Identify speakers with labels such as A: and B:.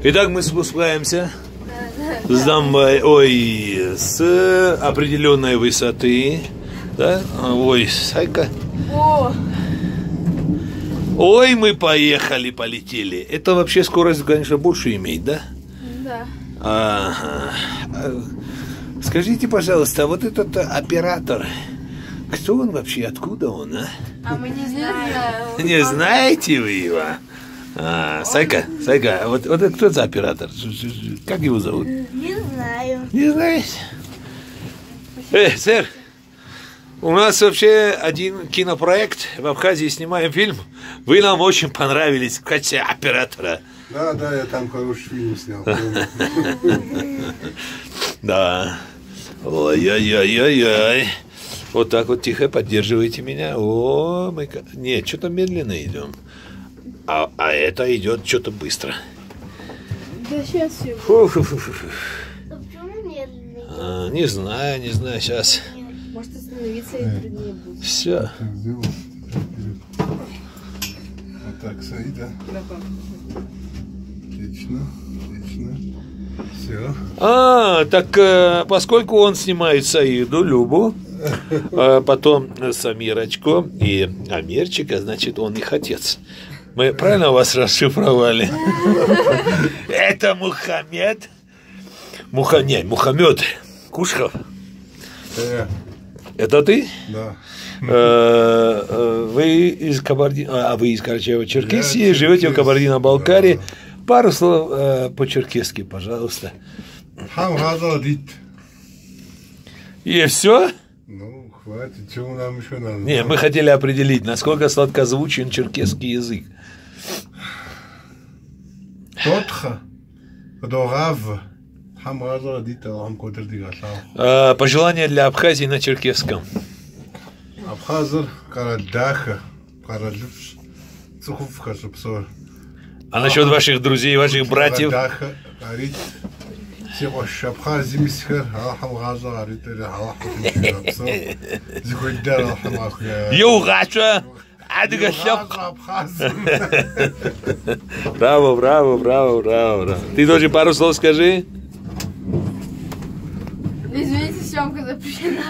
A: Итак, мы спускаемся с определенной высоты. Да? Ой, Сайка. Ой, мы поехали, полетели. Это вообще скорость, конечно, больше имеет, да?
B: Да.
A: Ага. Скажите, пожалуйста, вот этот оператор, кто он вообще, откуда он, а?
B: А мы не знаем.
A: Не знаете вы его? Сайка, вот это кто за оператор? Как его зовут?
B: Не знаю.
A: Не знаете? Сэр, у нас вообще один кинопроект, в Абхазии снимаем фильм. Вы нам очень понравились в качестве оператора.
C: Да, я там хороший фильм снял.
A: Да. Ой-ой-ой-ой-ой. Вот так вот тихо поддерживайте меня. О, мы... Нет, что-то медленно идем. А это идет что-то быстро.
B: Да сейчас все.
A: Почему медленно? Не знаю, сейчас.
B: Может остановиться и труднее будет.
A: Все.
C: Вот так, Саида. Отлично. Все.
A: Так поскольку он снимает Саиду, Любу, потом Самирочку и Амирчика, значит, он их отец. Мы правильно вас расшифровали? Это Мухаммед. Мухаммед Кушхов. Это ты?
C: Да.
A: Вы из Карачаево-Черкесии, живете в Кабардино-Балкарии. Пару слов по-черкесски, пожалуйста. И все?
C: Ну, хватит, чего нам еще надо?
A: Не, мы хотели определить, насколько сладкозвучен черкесский язык.
C: Тотха, Дорав,
A: пожелания для Абхазии на черкесском.
C: Абхазар, Карадаха, Каралюш, Цуховка, Субсор.
A: А насчет ваших друзей, ваших братьев? Браво. Ты тоже пару слов скажи.
B: Извините, съемка запрещена.